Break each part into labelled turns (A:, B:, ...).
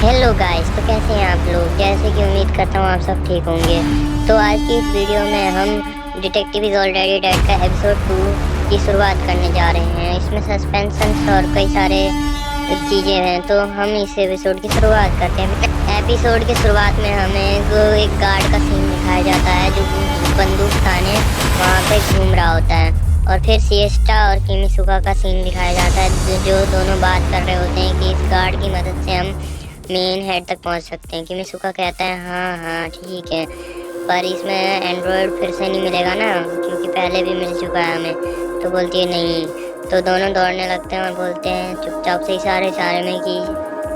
A: Hello guys, तो कैसे हैं आप लोग। जैसे कि उम्मीद करता हूँ आप सब ठीक होंगे। तो आज की इस वीडियो में हम डिटेक्टिव इज ऑलरेडी डेड का एपिसोड 2 की शुरुआत करने जा रहे हैं। इसमें सस्पेंशन और कई सारे चीज़ें हैं, तो हम इस एपिसोड की शुरुआत करते हैं। एपिसोड की शुरुआत में हमें एक गार्ड का सीन दिखाया जाता है जो बंदूक थाने वहाँ पे घूम रहा होता है, और फिर सिएस्टा और किमिसुका का सीन दिखाया जाता है जो दोनों बात कर रहे होते हैं कि इस गार्ड की मदद से हम मेन हेड तक पहुंच सकते हैं। किमिसुका कहता है हाँ हाँ ठीक है, पर इसमें एंड्रॉयड फिर से नहीं मिलेगा ना, क्योंकि पहले भी मिल चुका है हमें। तो बोलती है नहीं। तो दोनों दौड़ने लगते हैं और बोलते हैं चुपचाप से इशारे में कि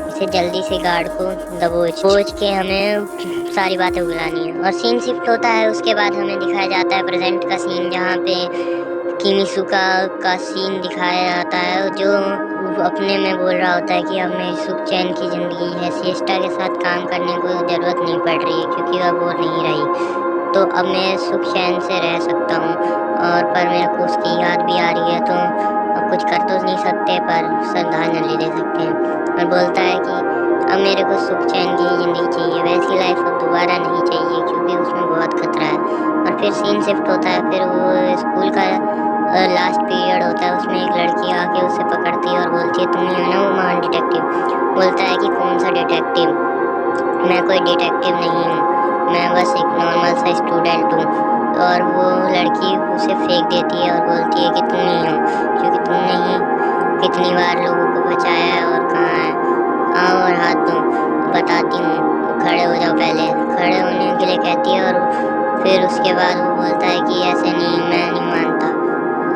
A: इसे जल्दी से गार्ड को दबोच के हमें सारी बातें बुलानी है। और सीन शिफ्ट होता है। उसके बाद हमें दिखाया जाता है प्रेजेंट का सीन, जहाँ पे किमिसुका का सीन दिखाया जाता है जो अपने में बोल रहा होता है कि अब मेरी सुख चैन की ज़िंदगी है, सिएस्टा के साथ काम करने को ज़रूरत नहीं पड़ रही है क्योंकि अब वो नहीं रही, तो अब मैं सुख चैन से रह सकता हूँ। और पर मेरे को उसकी याद भी आ रही है, तो अब कुछ कर तो नहीं सकते पर श्रद्धांजलि दे सकते हैं। और बोलता है कि अब मेरे को सुख चैन की ज़िंदगी चाहिए, वैसी लाइफ अब दोबारा नहीं चाहिए क्योंकि उसमें बहुत खतरा है। और फिर सीन शिफ्ट होता है। फिर वो स्कूल का लास्ट पीरियड होता है, उसमें एक लड़की आके उसे पकड़ती है और बोलती है तुम ही हो ना वो महान डिटेक्टिव। बोलता है कि कौन सा डिटेक्टिव, मैं कोई डिटेक्टिव नहीं हूँ, मैं बस एक नॉर्मल सा स्टूडेंट हूँ। और वो लड़की उसे फेंक देती है और बोलती है कि तुम ही हो, क्योंकि तुमने ही कितनी बार लोगों को बचाया है और कहाँ है, आओ और हाथ दो, बताती हूँ, खड़े हो जाओ। पहले खड़े होने के लिए कहती है और फिर उसके बाद वो बोलता है कि ऐसे नहीं, मैं नहीं मानता।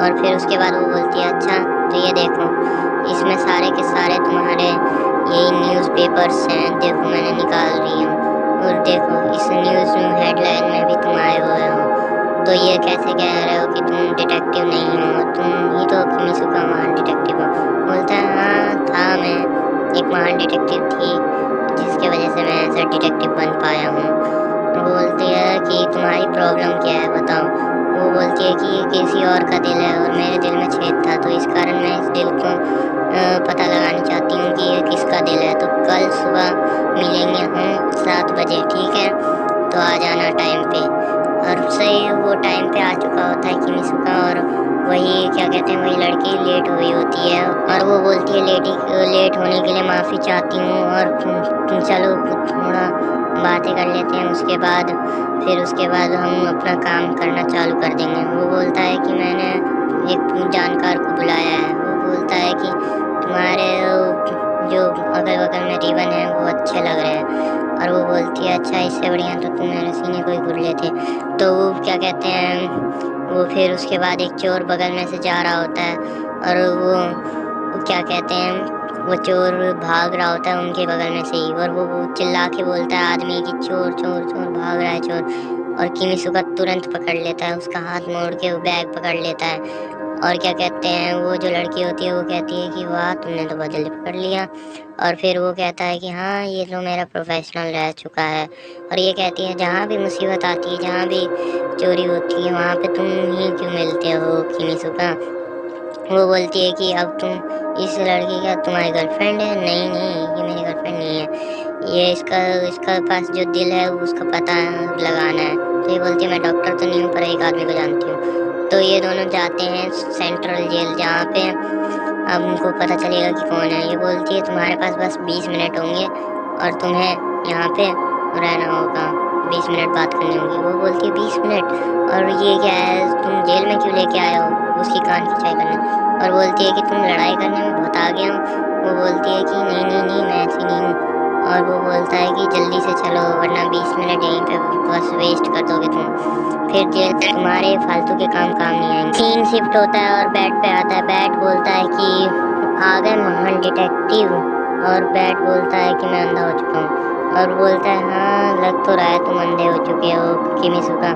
A: और फिर उसके बाद वो बोलती है अच्छा तो ये देखो, इसमें सारे के सारे तुम्हारे यही न्यूज़पेपर्स हैं, देखो मैंने निकाल रही हूँ, और देखो इस न्यूज़ हेडलाइन में भी तुम आए हुए हो, तो ये कैसे कह रहे हो कि तुम डिटेक्टिव नहीं हो, तुम ही तो किमिसुका महान डिटेक्टिव हो। बोलता है हाँ था, मैं एक महान डिटेक्टिव थी जिसके वजह से मैं ऐसा डिटेक्टिव बन पाया हूँ। बोलती है कि तुम्हारी प्रॉब्लम क्या है बताओ। वो बोलती है कि किसी और का दिल है और मेरे दिल में छेद था, तो इस कारण मैं इस दिल को पता लगाना चाहती हूँ कि ये किसका दिल है। तो कल सुबह मिलेंगे हम 7 बजे, ठीक है, तो आ जाना टाइम पे। और सही वो टाइम पे आ चुका होता है किमिसुका, और वही क्या कहते हैं वही लड़की लेट हुई होती है और वो बोलती है लेट होने के लिए माफ़ी चाहती हूँ, और चलो थोड़ा बातें कर लेते हैं, उसके बाद हम अपना काम करना चालू कर देंगे। वो बोलता है कि मैंने एक जानकार को बुलाया है। वो बोलता है कि तुम्हारे जो अगल बगल में रिबन है वो अच्छे लग रहे हैं। और वो बोलती है अच्छा, इससे बढ़िया तो तुम मेरे सीने को ही बुर लेते। तो वो क्या कहते हैं वो फिर उसके बाद एक चोर बगल में से जा रहा होता है, और वो क्या कहते हैं वो चोर भाग रहा होता है उनके बगल में से ही, और वो चिल्ला के बोलता है आदमी कि चोर चोर चोर भाग रहा है चोर। और किमिसुका तुरंत पकड़ लेता है, उसका हाथ मोड़ के वो बैग पकड़ लेता है। और क्या कहते हैं वो जो लड़की होती है वो कहती है कि वाह तुमने तो बहुत जल्दी पकड़ लिया। और फिर वो कहता है कि हाँ ये तो मेरा प्रोफेशनल रह चुका है। और ये कहती है जहाँ भी मुसीबत आती है, जहाँ भी चोरी होती है, वहाँ पे तुम ही क्यों मिलते हो किमिसुका। वो बोलती है कि अब तुम इस लड़की का तुम्हारी गर्लफ्रेंड है। नहीं नहीं, ये मेरी गर्लफ्रेंड नहीं है, ये इसका इसका पास जो दिल है उसका पता लगाना है। तो ये बोलती है मैं डॉक्टर तो नहीं हूँ पर एक आदमी को जानती हूँ। तो ये दोनों जाते हैं सेंट्रल जेल, जहाँ पे अब उनको पता चलेगा कि कौन है। ये बोलती है तुम्हारे पास बस 20 मिनट होंगे और तुम्हें यहाँ पे रहना होगा, 20 मिनट बात करनी होगी। वो बोलती है 20 मिनट, और ये क्या है तुम जेल में क्यों लेके आए हो, उसकी कान खिंचाई करने। और बोलती है कि तुम लड़ाई करने में बहुत आगे हो। वो बोलती है कि नहीं नहीं नहीं, मैं ऐसी नहीं हूँ। और वो बोलता है कि जल्दी से चलो वरना 20 मिनट यहीं पे बस वेस्ट कर दोगे तुम, फिर जेल तुम्हारे फालतू के काम नहीं आएंगे। सीन शिफ्ट होता है और बैट पे आता है। बैट बोलता है कि आ गए महान डिटेक्टिव, और बैट बोलता है कि मैं अंधा हो चुका हूँ। और बोलता है हाँ लग तो रहा है तुम अंधे हो चुके हो किमिसुका,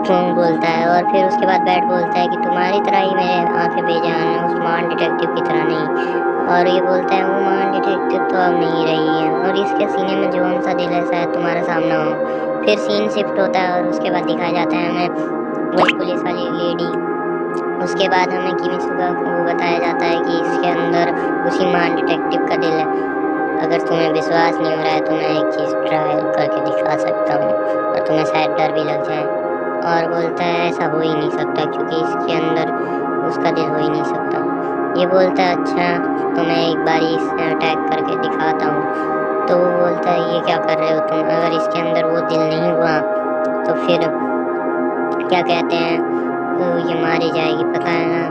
A: क्यों बोलता है। और फिर उसके बाद बैट बोलता है कि तुम्हारी तरह ही मेरे आंखें बेजान है, उस महान डिटेक्टिव की तरह नहीं। और ये बोलता है वो महान डिटेक्टिव तो अब नहीं रही है, और इसके सीने में जौन सा दिल है शायद तुम्हारा सामना हो। फिर सीन शिफ्ट होता है और उसके बाद दिखाया जाता है हमें वही पुलिस वाली लेडी। उसके बाद हमें किमिसुका को बताया जाता है कि इसके अंदर उसी महान डिटेक्टिव का दिल है। अगर तुम्हें विश्वास नहीं हो रहा है तो मैं एक चीज़ ट्राई करके दिखा सकता हूँ और तुम्हें शायद डर भी लग जाए। और बोलता है ऐसा हो ही नहीं सकता क्योंकि इसके अंदर उसका दिल हो ही नहीं सकता। ये बोलता है अच्छा तो मैं एक बार इसे अटैक करके दिखाता हूँ। तो वो बोलता है ये क्या कर रहे हो तुम, अगर इसके अंदर वो दिल नहीं हुआ तो फिर क्या कहते हैं ये मारी जाएगी, पता है ना।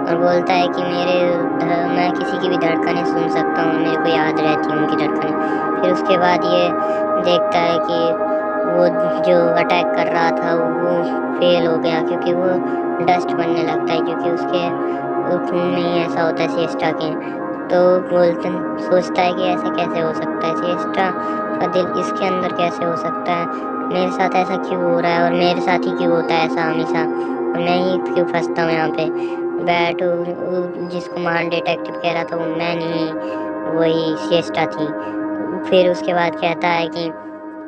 A: और बोलता है कि मैं किसी की भी धड़कनें सुन सकता हूँ, मेरे को याद रहती है उनकी धड़कनें। फिर उसके बाद ये देखता है कि वो जो अटैक कर रहा था वो फेल हो गया क्योंकि वो डस्ट बनने लगता है, क्योंकि उसके खून में ही ऐसा होता है सिएस्टा के। तो बोलते सोचता है कि ऐसा कैसे हो सकता है, सिएस्टा का दिल इसके अंदर कैसे हो सकता है, मेरे साथ ऐसा क्यों हो रहा है और मेरे साथ ही क्यों होता है ऐसा हमेशा, मैं ही क्यों फंसता हूँ यहाँ पे। बैट जिसको मान डिटेक्टिव कह रहा था वो मैं नहीं, वही सिएस्टा थी। फिर उसके बाद कहता है कि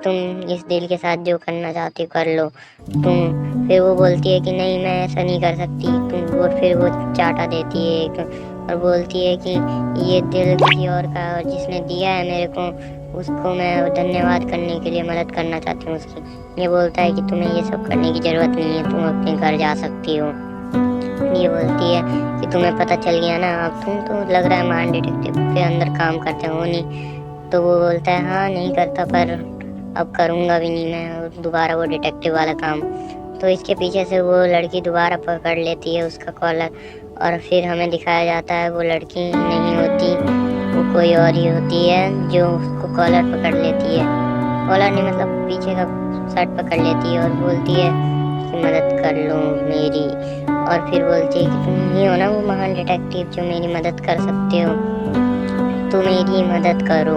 A: तुम इस दिल के साथ जो करना चाहती हो कर लो तुम। फिर वो बोलती है कि नहीं मैं ऐसा नहीं कर सकती तुम, और फिर वो चाटा देती है एक और बोलती है कि ये दिल किसी और का और जिसने दिया है मेरे को उसको मैं धन्यवाद करने के लिए मदद करना चाहती हूँ उसकी। ये बोलता है कि तुम्हें ये सब करने की ज़रूरत नहीं है, तुम अपने घर जा सकती हो। ये बोलती है कि तुम्हें पता चल गया ना, अब तुम तो लग रहा है मान डिटेक्टिव के अंदर काम करते हो नहीं। तो वो बोलता है हाँ नहीं करता पर अब करूँगा भी नहीं मैं दोबारा वो डिटेक्टिव वाला काम। तो इसके पीछे से वो लड़की दोबारा पकड़ लेती है उसका कॉलर और फिर हमें दिखाया जाता है वो लड़की नहीं होती, वो कोई और ही होती है जो उसको कॉलर पकड़ लेती है। कॉलर नहीं मतलब पीछे का शर्ट पकड़ लेती है और बोलती है कि मदद कर लो मेरी। और फिर बोलती है कि तुम ही हो ना वो महान डिटेक्टिव जो मेरी मदद कर सकते हो, तो मेरी मदद करो।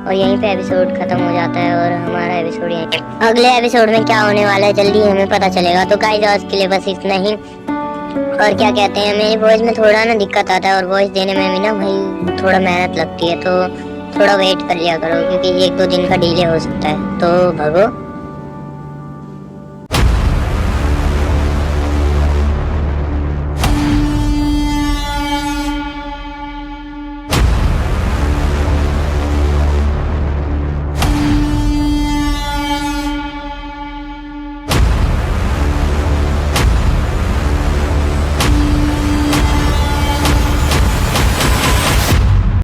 A: और यहीं पे एपिसोड खत्म हो जाता है और हमारा एपिसोड यहीं पे। अगले एपिसोड में क्या होने वाला है जल्दी हमें पता चलेगा। तो गाइस आज के लिए बस इतना ही। और क्या कहते हैं मेरी वॉइस में थोड़ा ना दिक्कत आता है और वॉइस देने में भी ना भाई थोड़ा मेहनत लगती है, तो थोड़ा वेट कर लिया करो क्योंकि 1-2 दिन का डिले हो सकता है। तो भगो।